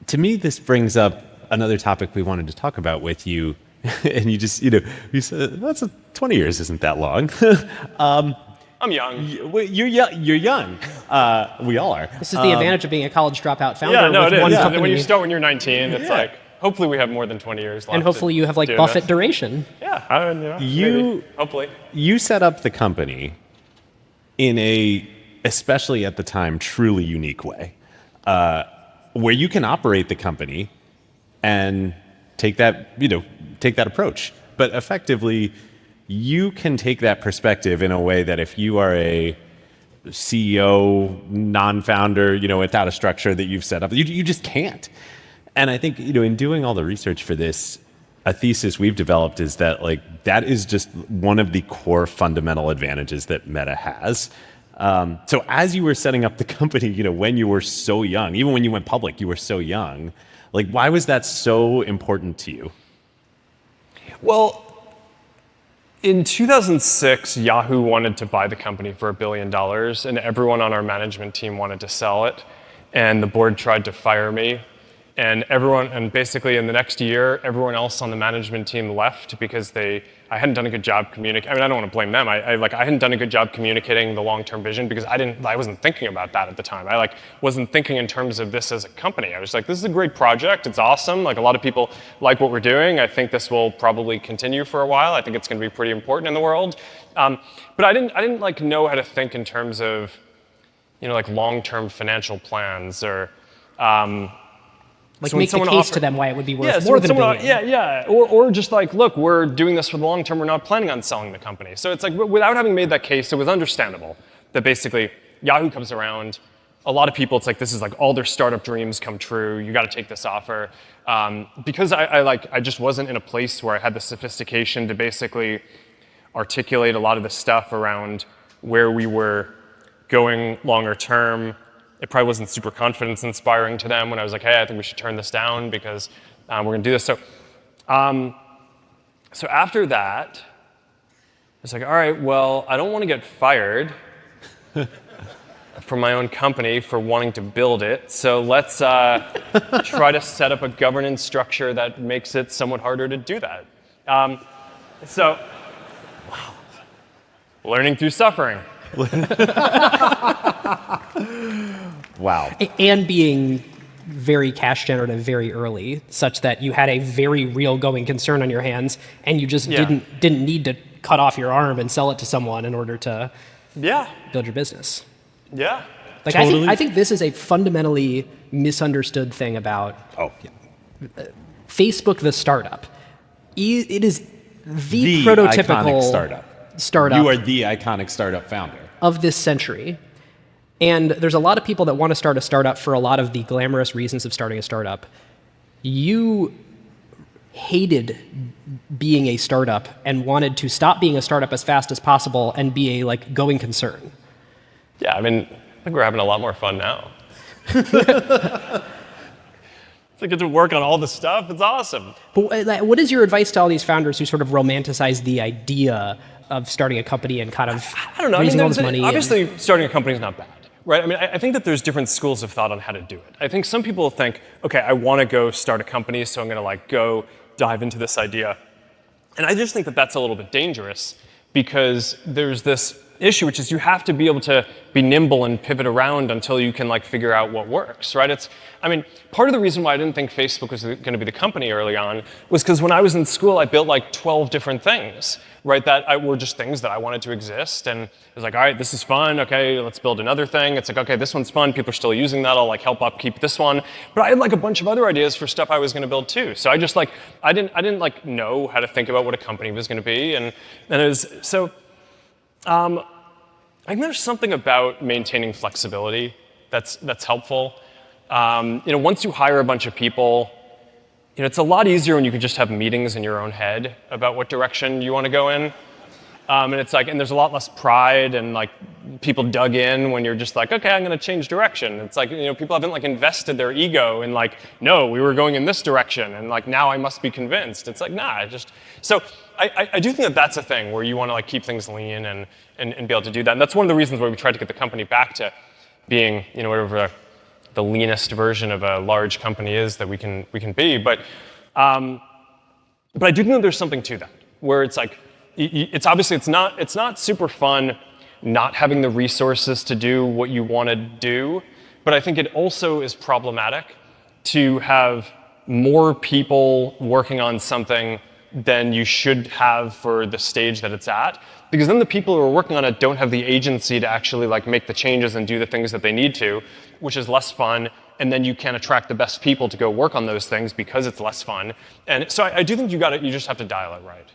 to me, this brings up another topic we wanted to talk about with you. And you just, you said, 20 years isn't that long. I'm young. You're young. We all are. This is the advantage of being a college dropout founder. Yeah, no, with it is. one Yeah. company. When you start when you're 19, it's like, hopefully we have more than 20 years left. And hopefully you have like Buffett duration. Yeah, maybe. Hopefully. You set up the company in a, especially at the time, truly unique way, where you can operate the company and take that approach. But effectively, you can take that perspective in a way that if you are a CEO, non-founder, without a structure that you've set up, you just can't. And I think, in doing all the research for this, a thesis we've developed is that that is just one of the core fundamental advantages that Meta has. So as you were setting up the company, when you were so young, even when you went public, you were so young, why was that so important to you? Well, in 2006, Yahoo wanted to buy the company for $1 billion, and everyone on our management team wanted to sell it, and the board tried to fire me. And basically in the next year, everyone else on the management team left because I hadn't done a good job communicating. I mean, I don't want to blame them. I hadn't done a good job communicating the long-term vision because I wasn't thinking about that at the time. I wasn't thinking in terms of this as a company. I was like, this is a great project. It's awesome. A lot of people like what we're doing. I think this will probably continue for a while. I think it's going to be pretty important in the world. But I didn't know how to think in terms of, long-term financial plans or. Make the case to them why it would be worth more than $1 billion. Yeah. Or just look, we're doing this for the long term. We're not planning on selling the company. So it's without having made that case, it was understandable that basically Yahoo comes around. A lot of people, it's this is all their startup dreams come true. You got to take this offer. Because I just wasn't in a place where I had the sophistication to basically articulate a lot of the stuff around where we were going longer term. It probably wasn't super confidence inspiring to them when I was like, hey, I think we should turn this down because we're going to do this. So after that, it's all right, well, I don't want to get fired from my own company for wanting to build it. So let's try to set up a governance structure that makes it somewhat harder to do that. Learning through suffering. Wow. And being very cash generative very early, such that you had a very real going concern on your hands, and you just didn't need to cut off your arm and sell it to someone in order to build your business. Yeah. Totally. I think this is a fundamentally misunderstood thing about Facebook, the startup. It is the prototypical startup. You are the iconic startup founder of this century. And there's a lot of people that want to start a startup for a lot of the glamorous reasons of starting a startup. You hated being a startup and wanted to stop being a startup as fast as possible and be a going concern. Yeah, I think we're having a lot more fun now. I get to work on all the stuff. It's awesome. But what is your advice to all these founders who sort of romanticize the idea of starting a company and kind of raising all this money? Obviously, starting a company is not bad. Right? I think that there's different schools of thought on how to do it. I think some people think, okay, I want to go start a company, so I'm going to go dive into this idea. And I just think that that's a little bit dangerous because there's this issue, which is you have to be able to be nimble and pivot around until you can figure out what works, right? Part of the reason why I didn't think Facebook was going to be the company early on was because when I was in school, I built 12 different things, right? That were just things that I wanted to exist. And it was all right, this is fun. Okay, let's build another thing. It's okay, this one's fun. People are still using that. I'll help upkeep this one. But I had a bunch of other ideas for stuff I was going to build too. So I just I didn't know how to think about what a company was going to be. And it was so. I think there's something about maintaining flexibility that's helpful. Once you hire a bunch of people, it's a lot easier when you can just have meetings in your own head about what direction you want to go in. And it's and there's a lot less pride and people dug in when you're just okay, I'm going to change direction. It's people haven't invested their ego in no, we were going in this direction and now I must be convinced. It's so I do think that that's a thing where you want to keep things lean and be able to do that. And that's one of the reasons why we tried to get the company back to being whatever the leanest version of a large company is that we can be. But I do think that there's something to that, where it's like, it's obviously it's not super fun not having the resources to do what you want to do, but I think it also is problematic to have more people working on something than you should have for the stage that it's at, because then the people who are working on it don't have the agency to actually like make the changes and do the things that they need to, which is less fun, and then you can't attract the best people to go work on those things because it's less fun. And so I do think you just have to dial it right.